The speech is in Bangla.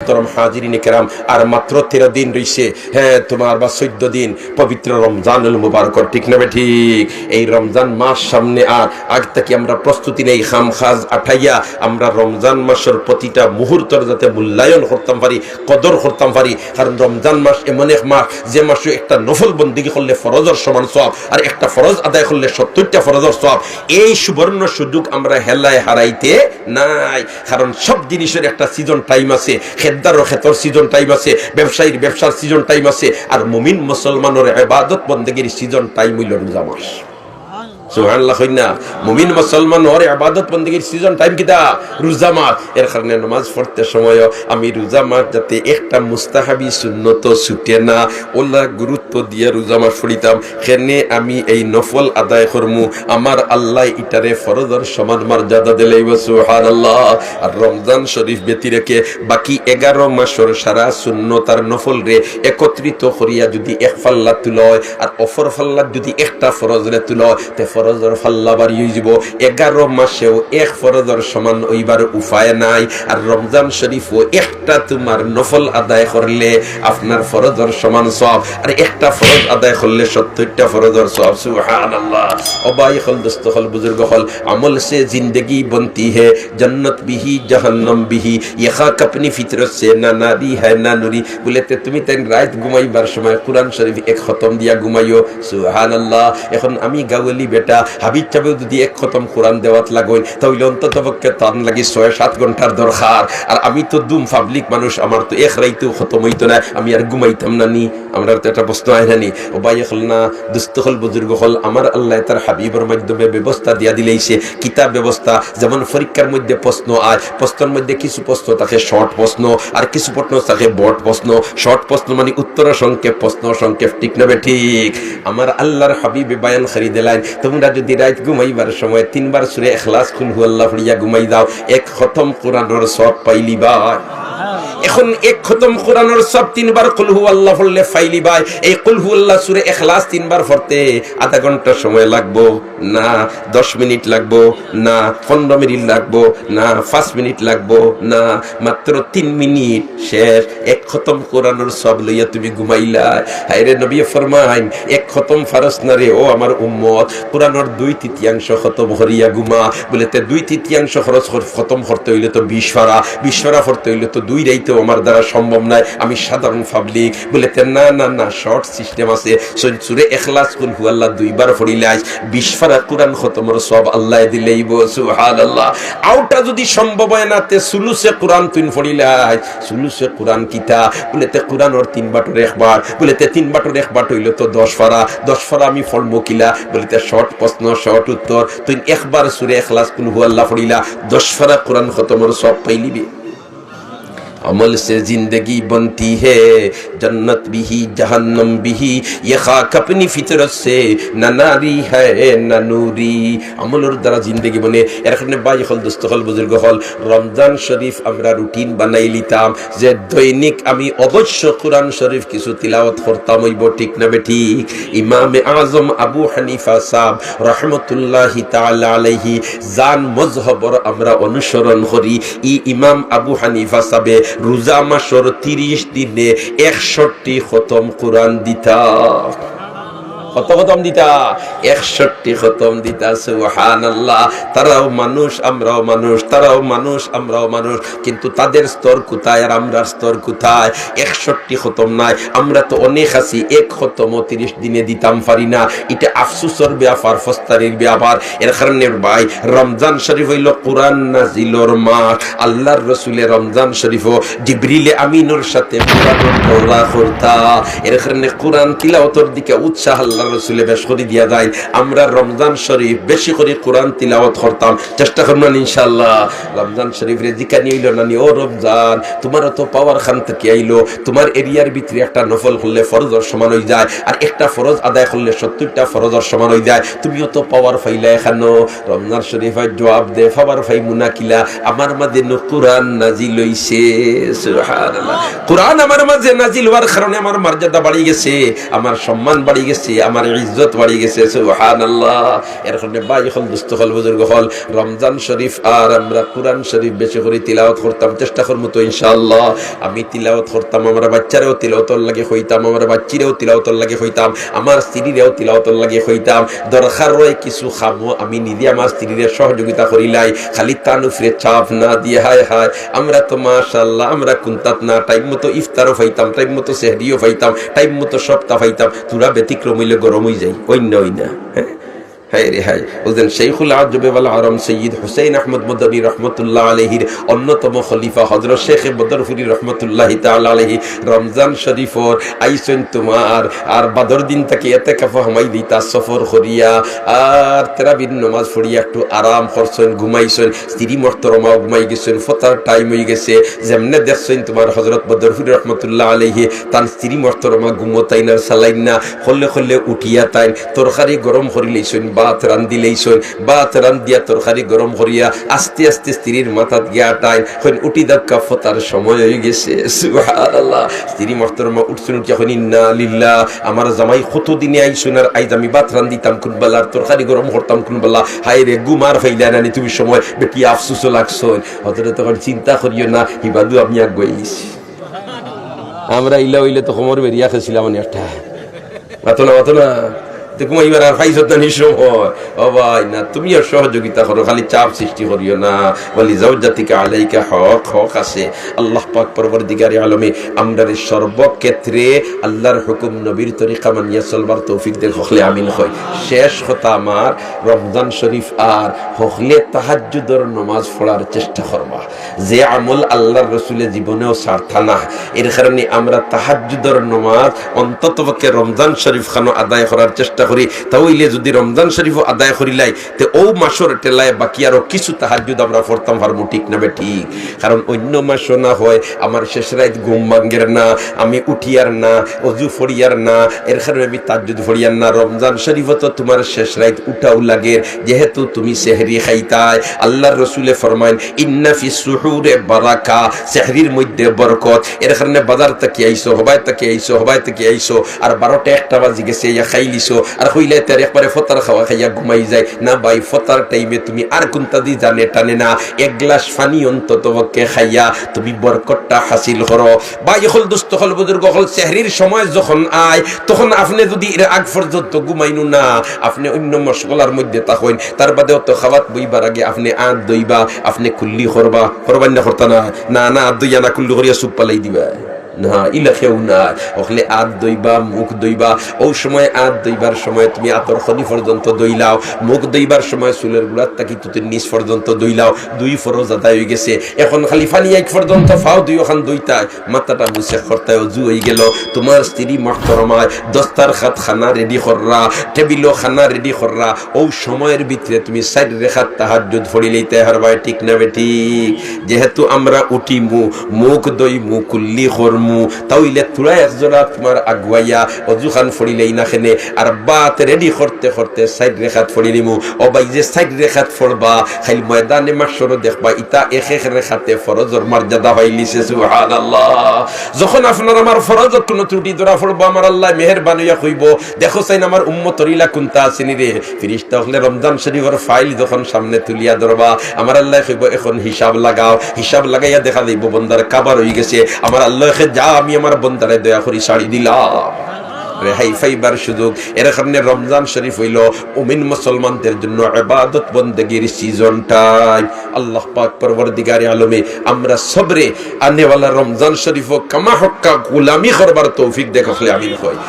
মোহতরম হাজিরিনে কেরাম, আর মাত্র 13 দিন রইছে, হ্যাঁ তোমার বা 14 দিন পবিত্র রমজানুল মুবারক, ঠিক না ঠিক? এই রমজান মাস সামনে, আর আগ থেকে আমরা প্রস্তুতি নেই খামখাজ আঠাইয়া আমরা রমজান মাসের প্রতিটা মুহূর্তের যাতে মূল্যায়ন করতাম পারি, কদর করতাম পারি। কারণ রমজান মাস এমন এক মাস যে মাসে একটা নফল বন্দিগি করলে ফরজের সমান সওয়াব, আর একটা ফরজ আদায় করলে 70টা ফরজের সওয়াব। এই সুবর্ণ সুযোগ আমরা হেলায় হারাইতে নাই। কারণ সব জিনিসের একটা সিজন টাইম আছে, খেদ্দারও খেতর সিজন টাইম আছে, ব্যবসায়ীর ব্যবসার সিজন টাইম আছে, আর মুমিন মুসলমানের ইবাদত বন্দেগীর সিজন টাইম হইল রোজা মাস। সুবহানাল্লাহ কইনা? মুমিন মুসলমান ওর ইবাদত বন্দেগীর সিজন টাইম কিটা? রোজা মাস। এর কারণে নামাজ পড়তে সময় আমি রোজা মাস যাতে একটা মুস্তাহাবি সুন্নত ছুটে না, ওলা গুরুত্ব দিয়ে রোজা মাস পড়িতাম। কেনে আমি এই নফল আদায় করমু, আমার আল্লাহ ইটারে ফরজের সমান মর্যাদা দিলেইব। সুবহানাল্লাহ। আর রমজান শরীফ ব্যতী রেখে বাকি 11 মাসের সারা সুন্নত আর নফল রে একত্রিত করিয়া যদি এক ফাল্লা তুলয়, আর অপর ফাল্লা যদি একটা ফরজ রে তুলয়, তে ফরজের ফাল্লা বাড়ি হয়ে যাব। 11 মাসেও এক ফরজের সমান ওইবার উপায় নাই। আর রমজান শরীফও একটা তোমার নফল আদায় করলে আপনার ফরজের সমান সওয়াব, আর একটা ফরজ আদায় করলে 70টা ফরজের সওয়াব। সুবহানাল্লাহ। ওবাই হল দোস্ত হল বুজুর্গ হল, আমল সে জিंदगी बनती है, जन्नत भी ही जहन्नम भी ही, ये खाक अपनी फितरत से ना नारी है ना नुरी। বলেতে তুমি তাই রাত ঘুমাইবার সময় কোরআন শরীফ এক খতম দিয়া ঘুমাইও। সুবহানাল্লাহ। এখন আমি গাওয়ালি বেটা, হাবিব চাবেও যদি এক খতম কোরআন দেওয়াত লাগই, তাহলে অন্তত পক্ষে তান লাগি 6-7 ঘন্টার দরকার। আর আমি তো দুম পাবলিক মানুষ, আমার তো এক রাইতেও খতম হইতো না, আমি আর ঘুমাইতাম না নি? আমরা তো একটা প্রশ্ন আয় না নি? ও ভাই হল না দুস্থ হল বুজুর্গ হল, আমার আল্লাহ তার হাবিবের মাধ্যমে ব্যবস্থা দিয়া দিলেইছে, কিতাব ব্যবস্থা। যেমন পরীক্ষার মধ্যে প্রশ্ন আয়, প্রশ্নের মধ্যে কিছু প্রশ্ন থাকে শর্ট প্রশ্ন, আর কিছু প্রশ্ন থাকে বড় প্রশ্ন। শর্ট প্রশ্ন মানে উত্তর সংক্ষেপ, প্রশ্ন সংক্ষেপ, ঠিক না ঠিক? আমার আল্লাহর হাবিবে বায়ান করে দিলেন, তোমরা যদি রাত ঘুমাইবার সময় 3 বার সূরা ইখলাস কুল হুয়াল্লাহু পড়িয়া ঘুমাই দাও, এক খতম কোরআনের সওয়াব পাইলিবা। এখন এক খতম কোরআনের সব 3 বার কুল হুয়াল্লাহ পড়লে ফাইলি ভাই। এই কুল হুয়াল্লাহ সূরা ইখলাস 3 বার পড়তে আধা ঘন্টা সময় লাগবো না, 10 মিনিট লাগবো না, 15 মিনিট লাগবো না, 5 মিনিট লাগবো না, মাত্র 3 মিনিট শেষ। এক খতম কোরআনের সব লইয়া তুমি ঘুমাইলা। হায়রে নবী ফরমাইন, এক খতম ফারজ না রে ও আমার উম্মত, কোরআনের 2/3 খতম করিয়া ঘুমা। বলেতে 2/3 খতম করতে হইলে তো 20 পারা, 20 পারা পড়তে হইলে তো 2 রাইতেও আমার দ্বারা সম্ভব নাই, আমি সাধারণ পাবলিক। বলেতে না না না, শর্ট সিস্টেম আছে। সূরা ইখলাস কুল হুয়াল্লাহ 2 বার পড়িলাই 20 পারা কোরআন খতমের সব আল্লাহ দিলেইব। সুবহানাল্লাহ। আউটা যদি সম্ভব হয় না, তে সুলুসে কোরআন তুই পড়িলাই। সুলুসে কোরআন কিতা? বলেতে কোরআনের 3 বাটের 1 বার। বলেতে 3 বাটের 1 বার হইল তো 10 পারা। 10 পারা আমি পড়বো কিলা? বলেতে শর্ট প্রশ্ন শর্ট উত্তর। তুই একবার সূরা ইখলাস কুল হুয়াল্লাহ পড়িলা, 10 পারা কোরআন খতমের সব পাইলিবি। अमल से जिंदगी बनती है, जन्नत भी ही जहन्नम भी ही, ये खाक अपनी फितरत से ना नारी है ना नूरी। আমলের দ্বারা জিন্দেগি বনে। এর কারণে ভাই হল দোস্ত হল বুজুর্গ হল, রমজান শরীফ আমরা রুটিন বানাই লিতাম যে দৈনিক আমি অবশ্য কোরআন শরীফ কিছু তিলাওয়াত করতাম হইব, ঠিক না বেঠিক? ইমামে আজম আবু হানিফা সাহেব রহমতুল্লাহি তাআলা আলাইহি জান মযহবর আমরা অনুসরণ করি। ই ইমাম আবু হানিফা সাহেব রোজা মাসের 30 দিনে 61 খতম কোরআন দিতা। কত খতম দিতা? 61 খতম দিতা। সুবহানাল্লাহ। তারাও মানুষ আমরাও মানুষ, তারাও মানুষ আমরাও মানুষ, কিন্তু তাদের স্তর কোথায় আর আমরার স্তর কোথায়? 61 খতম নাই। আমরা তো অনেক আছি, 1 খতম 30 দিনে দিতাম পারি না। এটা আফসোসের ব্যাপার, ফস্তারির ব্যাপার। এর কারণে ভাই রমজান শরীফ হইল কোরআন নাজিলের মাস। আল্লাহর রাসূলের রমজান শরীফও জিবরিল আমিনের সাথে কোরআন পড়া করতা। এর কারণে কোরআন তিলাওয়াতের দিকে উৎসাহ আল্লাহর রাসূলে বেশ করে দিয়া যায়। আমরা রমজান শরীফ বেশি করে কোরআন তিলাওয়াত করতাম, চেষ্টা করবেন ইনশাআল্লাহ। রমজান শরীফের জিকানি হইল না নি, ও রমজান তোমারও তো পাওয়ার খান থেকে আইলো, তোমার এরিয়ার ভিতরে একটা নফল করলে ফরজের সমান হয়ে যায়, আর একটা ফরজ আদায় করলে 70টা ফরজের সমান হয়ে যায়। তুমিও তো পাওয়ার ফাইলা এখানো। রমজান শরীফের জবাব দে, পাওয়ার ফাই মুনাকিলা আমার মাঝে কোরআন নাজিল হইছে। সুবহানাল্লাহ। কোরআন আমার মাঝে নাজিল হওয়ার কারণে আমার মর্যাদা বাড়ি গেছে, আমার সম্মান বাড়ি গেছে, আমার আমার ইজ্জত বাড়ি গেছে সুবহানাল্লাহ। এর কারণে ভাই হল দুস্থ হল বুজুর্গ হল রমজান শরীফ আর আমরা কোরআন শরীফ বেশি করে তিলাওয়াত করতাম, চেষ্টা করবো তো ইনশাআল্লাহ। আমি তিলাওয়াত করতাম, আমরা বাচ্চারাও তিলাওয়াতর লাগে হইতাম, আমরা বাচ্চিরাও তিলাওয়াতর লাগে হইতাম, আমার স্ত্রীরাও তিলাওয়াতর লাগে হইতাম। দরকার রয়ে কিছু খামো আমি নিজে আমার স্ত্রীর সহযোগিতা করিলাই, খালি তানুফরে চাপ না দিয়ে হায় হায় আমরা তো মাশাআল্লাহ আমরা কুন্তাত না টাইম মতো ইফতারও পাইতাম, টাইম মতো সেহরিও পাইতাম, টাইম মতো সপ্তাহ পাইতাম। তোরা ব্যতিক্রম হইলে গরম হয়ে যাই অন্য হই না। হ্যাঁ হায় রে হায়। ওদের শেখুল আজবে ওয়াল আরম সৈয়দ হুসাইন আহমদ মদনী রহমতুল্লাহ আলাইহির অন্যতম খলিফা হযরত শেখ বদরপুরি রহমতুল্লাহ তাআলা আলাইহি রমজান শরীফর আইসেন তোমার আর বাদর দিন থেকে ইতিকাফ হামাই দিতা সফর করিয়া আর তারাবির নামাজ পড়িয়া একটু আরাম করছেন, ঘুমাইছেন, স্ত্রী মুহতারমা ঘুমাই গেছেন, ফতার টাইম হয়ে গেছে। যেমনে দেখছেন তোমার হযরত বদরপুরি রহমতুল্লাহ আলাইহি তার স্ত্রী মুহতারমা ঘুমোতাই না সালাইন না হল্লে হল্লে উঠিয়া তাই তরকারি গরম করি লইছেন, বাত রান্ধি লইছেন, বাত রান্ধিয়া তরকারি গরম করিয়া আস্তে আস্তে স্ত্রীর মাথাত গিয়া টাইম উঠি ধাক্কা ফতার সময় হয়ে গেছে সুবহানাল্লাহ। স্ত্রী মুহতারমা উঠছেন, উঠিয়া ইন্না লিল্লাহ আমার জামাই কত দিনে আইসুন আর আইজ আমি বাত রান্ধিতাম কোন বেলা তরকারি গরম করতাম কোন বেলা, হায় রে গুমার ফাইলা নানি তুমি সময় বেটি আফসোস লাগছন। হযরত তখন চিন্তা করিও না হিবাদু আমি আগুয়ে গেছি, আমরা ইলা হইলে তো খমর বেরিয়া খেয়েছিলাম একটা মাতো না দেখুন এবার আর ফাইজত না নিশ্চয় ও ভাই না তুমি আর সহযোগিতা করো, খালি চাপ সৃষ্টি করিও না। বলি জাওজাতিকা আলাইকা হক হক আছে। আল্লাহ পাক পরবর্তীকারে আলমে আমরার সর্বক্ষেত্রে আল্লাহর হুকুম নবীর তরিকা মানিয়া চলবার তৌফিক দেন হকলে আমিন হয়। শেষ কথা আমার রমজান শরীফ আর হকলে তাহাজ্জুদের নামাজ পড়ার চেষ্টা করবা, যে আমল আল্লাহর রসুলের জীবনেও সার্থা না। এর কারণে আমরা তাহাজ্জুদের নামাজ অন্ততপক্ষে রমজান শরীফ খানো আদায় করার চেষ্টা করি। তাহলে যদি রমজান শরীফ আদায় করিলাই তে ও মাসের টেলায় বাকি আরো কিছু তাহাজ্জুদ আমরা পড়তাম পারবো, ঠিক না বে ঠিক? কারণ অন্য মাসও না হয় আমার শেষ রাত ঘুম ভাঙ্গের না, আমি উঠিয়ার না, অজু ফড়িয়ার না, এর কারণে আমি তাহাজ্জুদ ফড়িয়ার না। রমজান শরীফ তো তোমার শেষ রাত উঠাও লাগে, যেহেতু তুমি সেহরি খাইতাই। আল্লাহর রাসূলে ফরমাইন ইন্না ফিস সুহুরে বারাকা, সেহরির মধ্যে বরকত। এর কারণে বাজার থেকে আইছো, হবাই থেকে আইছো আর 12টা 1টা বাজি গেছে ইয়া খাইলিছো আর হইলে তার একবারে ফতার খাওয়া খাইয়া ঘুমাই যায় না। ভাই ফতার টাইমে তুমি আর কোনটা দি জানে টানে না, এক গ্লাস পানি অন্তত পক্ষে খাইয়া তুমি বরকতটা হাসিল করো। ভাই হল দুস্থ হল বুজুর্গ হল সেহরির সময় যখন আয় তখন আপনি যদি এর আগ পর্যন্ত ঘুমাইনু না, আপনি অন্য মশগলার মধ্যে থাকেন, তার বাদে অত খাওয়াত বইবার আগে আপনি আঁত দইবা, আপনি কুল্লি করবা না করতা না আঁত দইয়া না কুল্লি করিয়া সুপ পালাই দিবা না, ইলা খেউ না। ওখানে আত দইবা, মুখ দইবা, ওই সময় আত দইবার সময় তুমি আতর খনি পর্যন্ত দইলাও, মুখ দইবার সময় চুলের গুড়ার তাকি তুই নিচ পর্যন্ত দইলাও। 2 ফরজ আদায় হয়ে গেছে। এখন খালি ফানি এক পর্যন্ত ফাও 2 ওখান দইতায়, মাথাটা মুছে খরতায় অজু হয়ে গেল। তোমার স্ত্রী মুহতারমায় দস্তার খাত খানা রেডি কররা, টেবিলও খানা রেডি কররা, ওই সময়ের ভিতরে তুমি 4 রেখাত তাহাজ্জুদ পড়ি লইতে হারবাই, ঠিক না বেটি? যেহেতু আমরা উঠিমু, মুখ দইমু, কুল্লি করমু, তাইলে তোরা একজোড়া তোমার আগুয়াইয়া অজুখান ফড়িলেই না খেনে আর বাত রেডি করতে করতে 4 রেখাত ফড়ি নিমু। ও ভাই যে 4 রেখাত ফড়বা খাইল ময়দানে মাসর দেখবা ইতা এক রেখাতে ফরজর মর্যাদা পাইলিছে সুবহানাল্লাহ। যখন আপনার আমার ফরজত কোনো ত্রুটি ধরা ফড়বা আমার আল্লাহ মেহেরবানি হইয়া কইব দেখো চাইন আমার উম্মতর ইলা কোনটা আসেনি রে। ফেরেশতা হলে রমজান শরীফের ফাইল যখন সামনে তুলিয়া ধরবা আমার আল্লাহ কইব এখন হিসাব লাগাও, হিসাব লাগাইয়া দেখা যাইব বন্দার কাবার হয়ে গেছে। আমার আল্লাহ যা আমি আমার বন্দারে দয়া করি ছাড়ি দিলাম, রেহাই ফাইবার সুযোগ। এর কারণে রমজান শরীফ হইল মুমিন মুসলমানদের জন্য ইবাদত বন্দেগীর সিজন টাইম। আল্লাহ পাক পরবর্তীকারে আলমে আমরা সবরে আনেওয়ালা রমজান শরীফ কামা হক্কা গোলামি করবার তৌফিক দেখলে আমিন হয়।